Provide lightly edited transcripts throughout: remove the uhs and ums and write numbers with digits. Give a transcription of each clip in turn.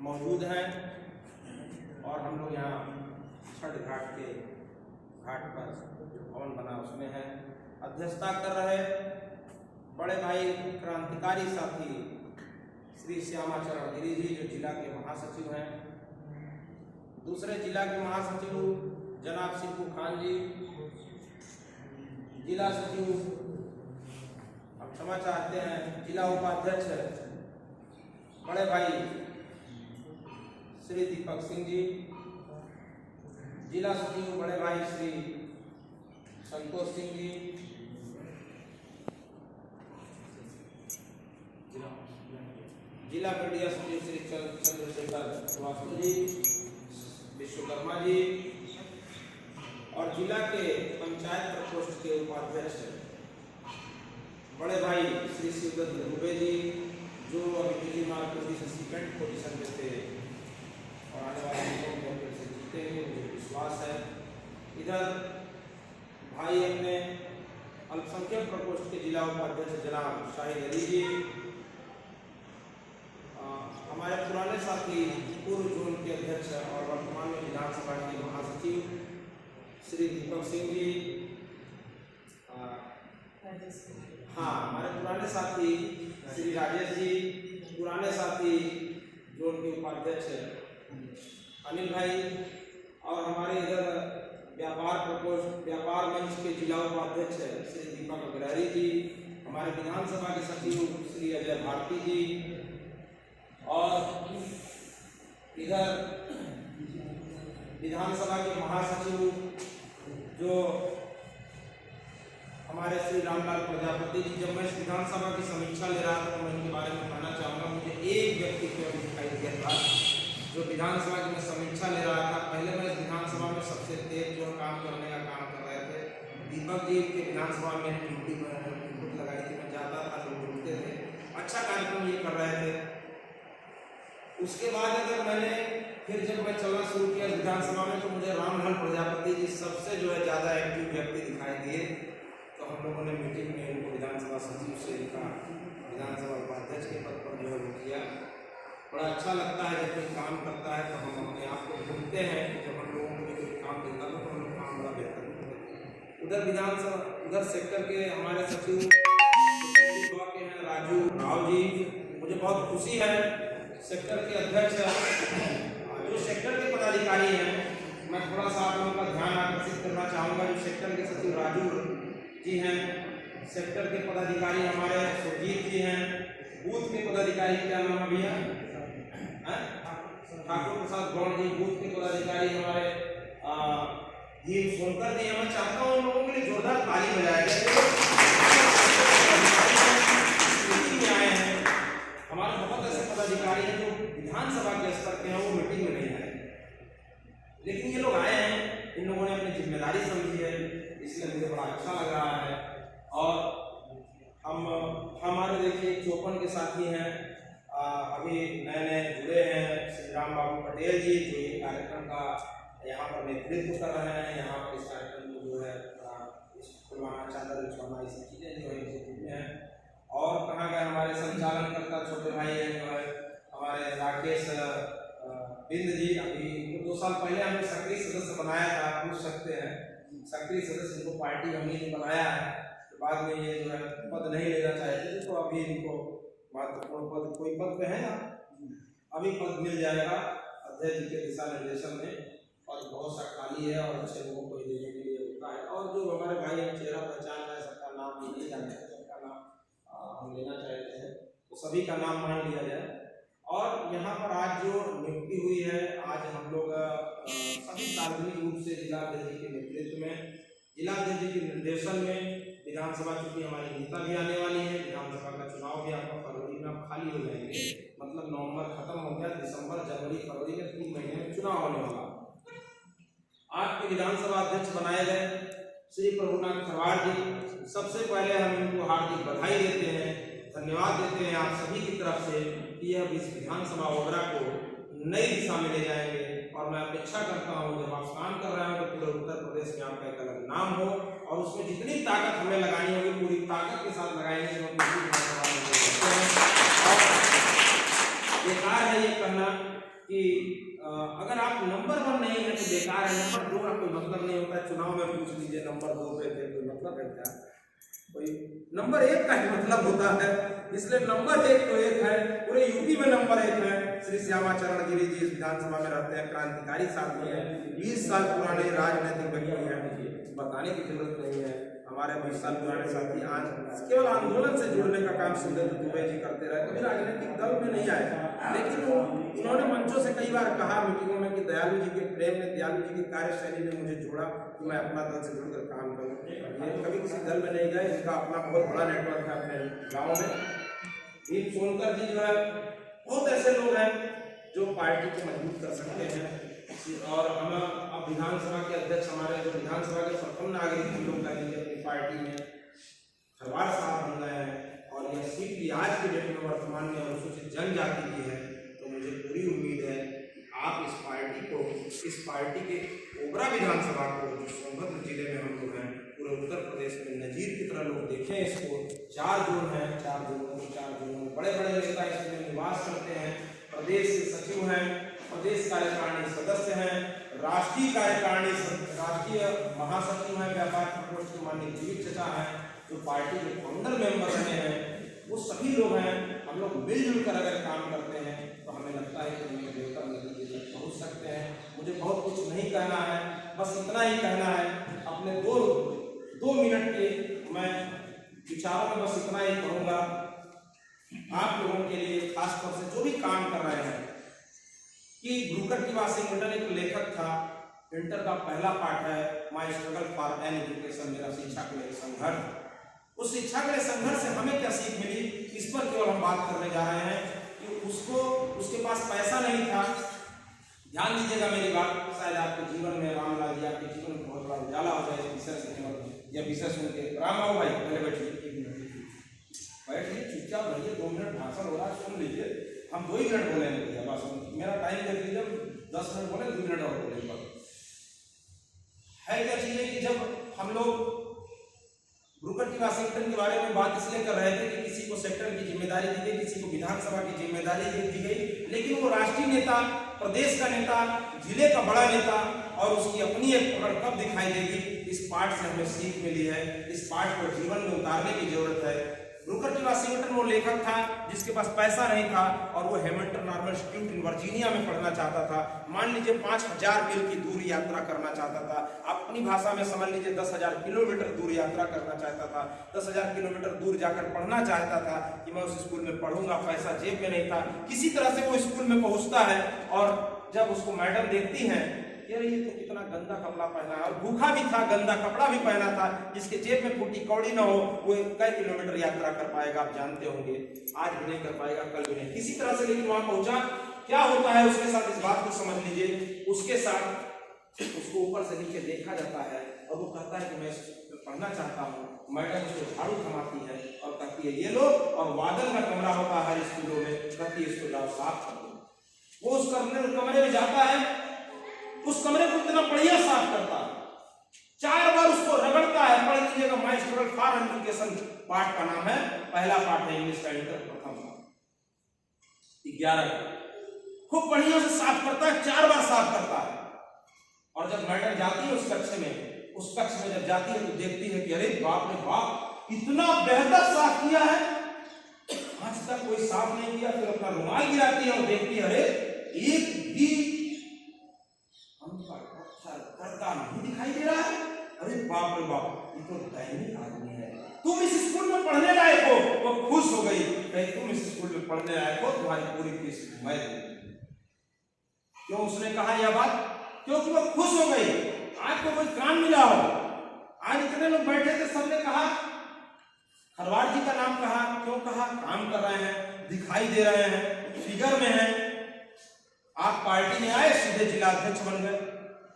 मौजूद हैं और हम लोग यहाँ छठ घाट के घाट पर जो भवन बना उसमें हैं। अध्यक्षता कर रहे बड़े भाई क्रांतिकारी साथी श्री श्यामाचरण गिरी जी जो जिला के महासचिव हैं। दूसरे जिला के महासचिव जनाब सिद्धू खान जी, जिला सचिव हम क्षमा चाहते हैं, जिला उपाध्यक्ष बड़े भाई श्री दीपक सिंह जी, जिला सचिव बड़े भाई श्री संतोष सिंह जी, जिला मीडिया सचिव श्री चंद्रशेखर श्रीवास्तव जी, विश्वकर्मा जी और जिला के पंचायत प्रकोष्ठ के उपाध्यक्ष बड़े भाई श्री शिवदत्त दुबे जी जो अभी दिल्ली मार्ग से सेकंड पोजीशन पे थे और आने वाले दिनों में फिर से जीतेंगे, मुझे विश्वास है। इधर भाई अपने अल्पसंख्यक प्रकोष्ठ के जिला उपाध्यक्ष जनाब शाहिद अली जी, हमारे पुराने साथी पूर्व जोन के अध्यक्ष और वर्तमान में विधानसभा के महासचिव श्री दीपक सिंह जी, हाँ हमारे पुराने साथी श्री राजेश जी, पुराने साथी जोन के उपाध्यक्ष अनिल भाई और हमारे इधर व्यापार मंच के जिला उपाध्यक्ष श्री दीपक अग्रहरी जी, हमारे विधानसभा के सचिव श्री अजय भारती जी और इधर विधानसभा के महासचिव जो हमारे श्री रामलाल प्रजापति जी। जब मैं इस विधानसभा की समीक्षा ले रहा था तो मैं इनके बारे में कहना चाहूँगा, मुझे एक व्यक्ति को दिखाई दिया था जो विधानसभा की मैं समीक्षा ले रहा था। पहले मैं इस विधानसभा में सबसे तेज जो काम करने का काम कर रहे थे, दीपक जी के विधानसभा में ड्यूटी लगाई थी, मैं जाता था, लोग बोलते थे, अच्छा कार्यक्रम ये कर रहे थे। उसके बाद अगर मैंने फिर जब मैं चलना शुरू किया विधानसभा में तो मुझे रामलाल प्रजापति जी सबसे जो है ज़्यादा एक्टिव व्यक्ति दिखाई दिए। तो हम लोगों ने मीटिंग में उनको विधानसभा सचिव से लिखा, विधानसभा उपाध्यक्ष के पद पर जो है वो किया। बड़ा अच्छा लगता है जब कोई काम करता है तो हम अपने आप को भूलते हैं कि जब हम लोगों को कोई काम देता है तो हम लोग काम बड़ा बेहतर करते। उधर विधानसभा उधर सेक्टर के हमारे सचिव के हैं राजू राव जी, मुझे बहुत खुशी है। सेक्टर के अध्यक्ष जो सेक्टर के पदाधिकारी हैं, मैं थोड़ा सा आप लोगों का ध्यान आकर्षित करना चाहूँगा। जो सेक्टर के सचिव राजू जी हैं, सेक्टर के पदाधिकारी हमारे सुरजीत जी हैं, बूथ के पदाधिकारी क्या नाम है भैया, ठाकुर प्रसाद गौड़ जी, बूथ के पदाधिकारी हमारे धीम सोनकर जी। मैं चाहता हूँ उन लोगों के लिए जोरदार ताली बजाया जाए। आए हैं हमारे बहुत ऐसे पदाधिकारी हैं जो विधानसभा के स्तर के हैं, वो मीटिंग में नहीं आए, लेकिन ये लोग आए हैं, इन लोगों ने अपनी जिम्मेदारी समझी है, इसलिए मुझे बड़ा अच्छा लग रहा है। और हम हमारे देखिए चौपन के साथी हैं, अभी नए नए जुड़े हैं श्री राम बाबू पटेल जी जो ये कार्यक्रम का यहाँ पर नेतृत्व कर रहे हैं। यहाँ पर इस कार्यक्रम को जो है खुलवाना, चादर बिछवाना, ये सब चीज़ें जो है हैं। और कहाँ गए हमारे संचालनकर्ता छोटे भाई हैं जो है हमारे राकेश बिंद जी, अभी 2 साल पहले हमने सक्रिय सदस्य बनाया था, पूछ सकते हैं सक्रिय सदस्य इनको पार्टी हमने बनाया है, तो बाद में ये जो है पद नहीं लेना चाहते थे, तो अभी इनको महत्वपूर्ण पद कोई पद पे है ना, अभी पद मिल जाएगा। अध्यक्ष जी के दिशा निर्देशन में पद बहुत सा खाली है और अच्छे लोगों को देने के लिए होता है। और जो हमारे भाई चेहरा पहचान है, सबका नाम नहीं जानते, सबका नाम हम लेना चाहते हैं तो सभी का नाम मान लिया जाए। और यहाँ पर आज जो नियुक्ति हुई है, आज हम लोग सभी सार्वजनिक रूप से जिला अध्यक्ष के नेतृत्व में, जिला अध्यक्ष के निर्देशन में विधानसभा चूंकि हमारी नीता भी आने वाली है, विधानसभा का चुनाव भी आपका फरवरी में आप खाली हो जाएंगे, मतलब नवंबर खत्म हो गया, दिसंबर जनवरी फरवरी में 3 महीने में चुनाव होने वाला। आपके विधानसभा अध्यक्ष बनाए गए श्री प्रभुनाथ खरवाड़ जी, सबसे पहले हम इनको हार्दिक बधाई देते हैं, धन्यवाद देते हैं आप सभी की तरफ से कि यह इस विधानसभा ओबरा को नई दिशा में ले जाएंगे। और मैं अपेक्षा करता हूँ जब आप काम कर रहे हो तो पूरे उत्तर प्रदेश में आपका एक अलग नाम हो और उसमें जितनी ताकत हमें लगानी होगी पूरी ताकत के साथ लगाएंगे। बेकार है ये कहना कि अगर आप नंबर 1 नहीं है तो बेकार है, नंबर 2 का कोई मतलब नहीं होता है। चुनाव में पूछ लीजिए नंबर 2 पे कोई मतलब है क्या? कोई नंबर 1 का ही मतलब होता है, इसलिए नंबर 1 तो 1 है, पूरे यूपी में नंबर 1 है। श्री श्यामाचरण गिरी जी विधानसभा में रहते हैं, क्रांतिकारी साथी हैं, 20 साल पुराने राजनीतिक व्यक्ति हैं, बताने की जरूरत नहीं है। हमारे 20 साल पुराने साथी आज केवल आंदोलन से जुड़ने का काम सुंदर दुबे जी करते रहे, कभी राजनीतिक दल में नहीं आए, लेकिन उन्होंने मंचों से कई बार कहा मीटिंगों में कि दयालु जी के प्रेम ने, दयालु जी की कार्यशैली ने मुझे जोड़ा कि मैं अपना दल से जुड़कर काम करूं। ये कभी किसी दल में नहीं गए, इनका अपना बहुत बड़ा नेटवर्क है अपने गाँव में। भीम सोनकर जी जो है, बहुत ऐसे लोग हैं जो पार्टी को मजबूत कर सकते हैं। और हम अब विधानसभा के अध्यक्ष, हमारे जो विधानसभा के प्रथम नागरिक हम लोग कहेंगे अपनी पार्टी में खरवार साहब बन गए हैं, और यह सीट भी आज के डेट में वर्तमान में अनुसूचित जनजाति की है। तो मुझे पूरी उम्मीद है कि आप इस पार्टी के ओबरा विधानसभा को, जो सोनभद्र जिले में हम लोग हैं, पूरे उत्तर प्रदेश में नजीर की तरह लोग देखें इसको। 4 जोन है, 4 जोनों में बड़े बड़े नेता इसमें निवास करते हैं, प्रदेश के सचिव हैं, प्रदेश कार्यकारिणी सदस्य हैं, राष्ट्रीय महासचिव हैं, व्यापार प्रकोष्ठ के माननीय जीवित चचा हैं, जो पार्टी के फाउंडर मेंबर रहे हैं, वो सभी लोग हैं। हम लोग मिलजुल कर अगर काम करते हैं तो हमें लगता है कि हम बेहतर नतीजे तक पहुंच सकते हैं। मुझे बहुत कुछ नहीं कहना है, बस इतना ही कहना है। अपने दो मिनट के मैं विचारों में बस इतना ही कहूँगा आप लोगों के लिए, खासतौर से जो भी काम कर रहे हैं, कि ब्रूकर टी वाशिंगटन एक लेखक था। इंटर का पहला पाठ है my struggle for an education, मेरा शिक्षा के लिए संघर्ष। उस शिक्षा के लिए संघर्ष से हमें क्या सीख मिली, इस पर केवल हम बात करने जा रहे हैं कि उसके पास पैसा नहीं था। ध्यान दीजिएगा मेरी बात, शायद आपके जीवन में रामलाल जी आपके जीवन में बहुत बड़ा उजाला हो जाए इस विषय से, या विषय सुन के। रामबाबू भाई पहले बैठिए, चुपचाप रहिए, 2 मिनट भाषण हो रहा है, सुन लीजिए। हम 2 ही मिनट बोलेंगे भैया, बस मेरा टाइम देख लीजिए, 10 मिनट बोले, 2 मिनट और बोलेंगे। है क्या चीजें कि जब हम लोग ब्रूकर टी वाशिंगटन के बारे में बात इसलिए कर रहे थे कि किसी को सेक्टर की जिम्मेदारी दी गई, किसी को विधानसभा की जिम्मेदारी दी गई, लेकिन वो राष्ट्रीय नेता, प्रदेश का नेता, जिले का बड़ा नेता, और उसकी अपनी एक पकड़ कब दिखाई देगी, इस पाठ से हमें सीख मिली है। इस पाठ को जीवन में उतारने की जरूरत है। ब्रूकर टी वाशिंगटन वो लेखक था जिसके पास पैसा नहीं था, और वो Hamilton normal institute in Virginia में पढ़ना चाहता था। मान लीजिए 5000 मील की दूर यात्रा करना चाहता था, अपनी भाषा में समझ लीजिए 10,000 किलोमीटर दूर यात्रा करना चाहता था, 10,000 किलोमीटर दूर जाकर पढ़ना चाहता था कि मैं उस स्कूल में पढ़ूंगा। पैसा जेब में नहीं था, किसी तरह से वो स्कूल में पहुंचता है, और जब उसको मैडम देखती हैं, यार ये तो कितना गंदा कपड़ा पहना है, और भूखा भी था, गंदा कपड़ा भी पहना था, जिसके जेब में फूटी कौड़ी ना हो, वो कई किलोमीटर यात्रा कर पाएगा, आप जानते होंगे। आज भी नहीं कर पाएगा, कल भी नहीं, किसी तरह से लेकिन वहां पहुंचा। क्या होता है उसके साथ, इस बात को समझ लीजिए। उसके साथ उसको ऊपर से नीचे देखा जाता है, और वो कहता है कि मैं पढ़ना चाहता हूँ। मैडम उसको झाड़ू थमाती है और कहती है ये लो, और वादन का कमरा होता है हर स्कूलों में, कहती है इसको जाओ साफ कर दो। वो उस कमरे में जाता है, उस कमरे को इतना बढ़िया साफ करता है, 4 बार उसको रगड़ता है। पढ़ लीजिएगा, माय स्ट्रगल फॉर एजुकेशन पाठ का नाम है, पहला पाठ है इंग्लिश का, इंटर प्रथम 11 खूब बढ़िया से साफ करता है, 4 बार साफ करता है। और जब मैडम जाती है उस कक्ष में जब जाती है तो देखती है कि अरे बाप रे बाप, इतना बेहतर साफ किया है, आज तक कोई साफ नहीं किया। फिर अपना रुमाल गिराती है और देखती है, अरे एक भी करता नहीं दिखाई दे रहा है। अरे बाप रे बाप, ये तो दैनिक आदमी है। तुम इस स्कूल में पढ़ने लायक हो। वो खुश हो गई, तुम इस स्कूल में पढ़ने लायक हो, तुम्हारी पूरी फीस मैं दूंगी। क्यों उसने कहा यह बात? क्योंकि वो खुश हो गई। आज को कोई काम मिला हो, आज इतने लोग बैठे थे, सबने कहा, खरवार जी का नाम कहा। क्यों कहा? काम कर रहे हैं, दिखाई दे रहे हैं, फिगर में हैं। आप पार्टी में आए, सीधे जिला अध्यक्ष बन गए,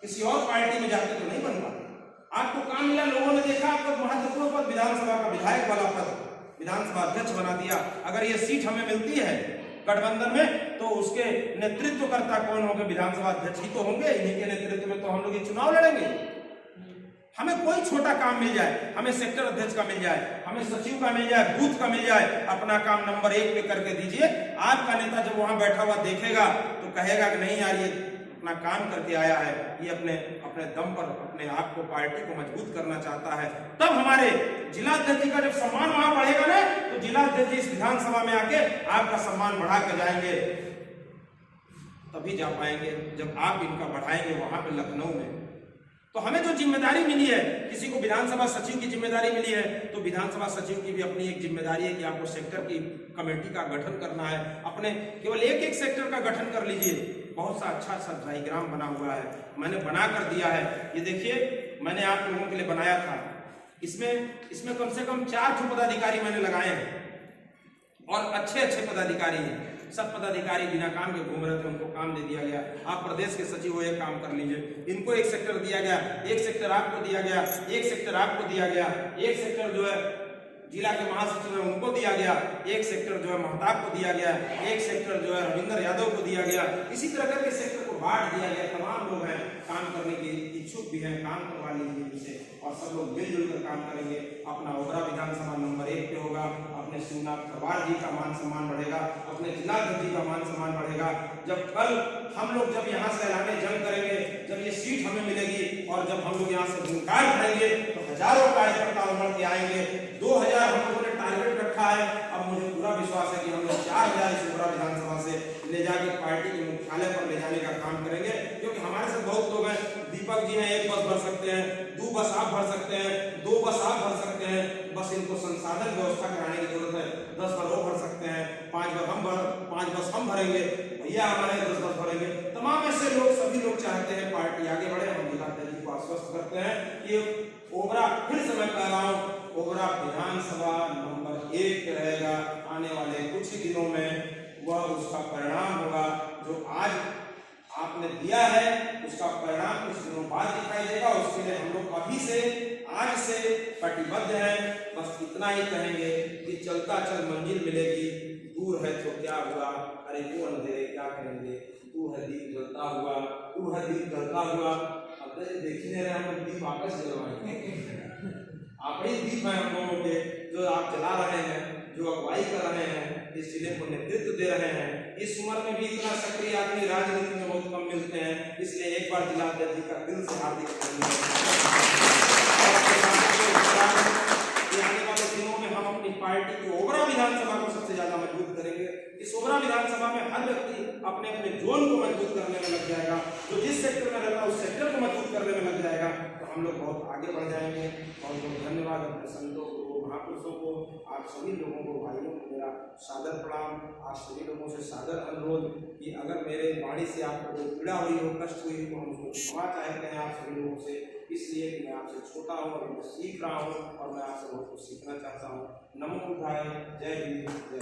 किसी और पार्टी में जाके तो नहीं बन पाते। आपको काम मिला, लोगों ने देखा आपको महत्वपूर्ण पद, विधानसभा का विधायक वाला पद, विधानसभा अध्यक्ष बना दिया। अगर ये सीट हमें मिलती है गठबंधन में, तो उसके नेतृत्व करता कौन होंगे? विधानसभा अध्यक्ष ही तो होंगे। इन्हीं के नेतृत्व में तो हम लोग ये चुनाव लड़ेंगे। हमें कोई छोटा काम मिल जाए, हमें सेक्टर अध्यक्ष का मिल जाए, हमें सचिव का मिल जाए, बूथ का मिल जाए, अपना काम नंबर 1 पे करके दीजिए। आपका नेता जब वहां बैठा हुआ देखेगा तो कहेगा कि नहीं यार, ये अपना काम करके आया है, ये अपने दम पर अपने आप को, पार्टी को मजबूत करना चाहता है। तब हमारे जिला अध्यक्ष जी का जब सम्मान वहां बढ़ेगा ना, तो जिला अध्यक्ष जी इस विधानसभा में आके आपका सम्मान बढ़ा के जाएंगे। तभी जा पाएंगे जब आप इनका बढ़ाएंगे वहां पे लखनऊ में। तो हमें जो जिम्मेदारी मिली है, किसी को विधानसभा सचिव की जिम्मेदारी मिली है, तो विधानसभा सचिव की भी अपनी एक जिम्मेदारी है कि आपको सेक्टर की कमेटी का गठन करना है। अपने केवल एक सेक्टर का गठन कर लीजिए। बहुत सा अच्छा सा डायग्राम बना हुआ है, मैंने बना कर दिया है। ये देखिए, मैंने आप लोगों के लिए बनाया था। इसमें कम से कम 4 पदाधिकारी मैंने लगाए हैं और अच्छे पदाधिकारी हैं। सब पदाधिकारी बिना काम के घूम रहे थे, उनको काम दे दिया गया। आप प्रदेश के सचिव हो, एक काम कर लीजिए। इनको एक सेक्टर दिया गया, एक सेक्टर आपको दिया गया, एक सेक्टर आपको दिया गया, एक सेक्टर जो है जिला के महासचिव है उनको दिया गया, एक सेक्टर जो है महताब को दिया गया, एक सेक्टर जो है रविंद्र यादव को दिया गया। इसी तरह करके सेक्टर को बांट दिया गया। तमाम लोग हैं, काम करने के इच्छुक भी हैं, काम करवा लीजिए इनसे और सब लोग मिलजुल कर काम करेंगे। अपना ओबरा विधानसभा नंबर 1 पे होगा। अपने शिवनाथ खरवार जी का मान सम्मान बढ़ेगा, अपने जिला अध्यक्ष जी का मान सम्मान बढ़ेगा। जब कल हम लोग जब यहाँ से ऐलाने जंग करेंगे, जब ये सीट हमें मिलेगी और जब हम लोग यहाँ से हुंकार भरेंगे तो हजारों कार्यकर्ता उमड़ के आएंगे। 2000 हम लोगों ने टारगेट रखा है। अब मुझे पूरा विश्वास है कि हम लोग 4000 इस ओबरा विधानसभा से ले जाके पार्टी के मुख्यालय पर ले जाने का काम करेंगे। क्योंकि हमारे साथ बहुत लोग हैं। दीपक जी हैं, 1 बस भर सकते हैं, 2 बस आप भर सकते हैं, 2 बस आप भर सकते हैं। बस इनको संसाधन व्यवस्था कराने की जरूरत है। 10 बस वो भर सकते हैं, 5 बस हम भरेंगे, भैया हमारे 10 बस भरेंगे। तमाम ऐसे लोग, सभी लोग चाहते हैं पार्टी आगे बढ़े। हम जिला अध्यक्ष को आश्वस्त करते हैं कि ओबरा, फिर से मैं कह रहा हूँ, ओबरा विधानसभा नंबर 1 पे रहेगा। आने वाले कुछ ही दिनों में वह उसका परिणाम होगा जो आज आपने दिया है, उसका परिणाम कुछ दिनों बाद दिखाई देगा। उसके लिए हम लोग अभी से, आज से कटिबद्ध हैं। बस इतना ही कहेंगे कि चलता चल मंजिल मिलेगी, दूर है तो क्या हुआ, अरे वो अंधेरे क्या करेंगे, तू है दीप जलता हुआ, तू है दीप जलता हुआ। अब देख ही नहीं रहे, हम दीप वापस जलवाएंगे। आप ही दीप हैं हम लोगों के, जो आप जला रहे हैं, जो अगुवाई कर रहे हैं, इस जिले को नेतृत्व दे रहे हैं। इस उम्र में भी इतना सक्रिय आदमी राजनीति में बहुत कम मिलते हैं। इसलिए एक बार जिला अध्यक्ष जी का दिल से हार्दिक आने वाले दिनों में हम अपनी पार्टी की ओबरा विधानसभा को सबसे ज्यादा मजबूत करेंगे। इस ओबरा विधानसभा में हर व्यक्ति अपने अपने जोन को मजबूत करने में लग जाएगा। जो जिस सेक्टर में रहता है उस सेक्टर को मजबूत करने में लग जाएगा, तो हम लोग बहुत आगे बढ़ जाएंगे। बहुत बहुत धन्यवाद अपने संतों को, महापुरुषों को, आप सभी लोगों को, भाइयों को मेरा सादर प्रणाम। आप सभी लोगों से सादर अनुरोध कि अगर मेरे वाणी से आपको कोई पीड़ा हुई हो, कष्ट हुई हो, तो हम उसको क्षमा चाहते हैं आप सभी लोगों से। इसलिए कि मैं आपसे छोटा हूँ, अभी मैं सीख रहा हूँ और मैं आपसे बहुत कुछ सीखना चाहता हूँ। नमो बुद्धाय, जय हिंद, जय।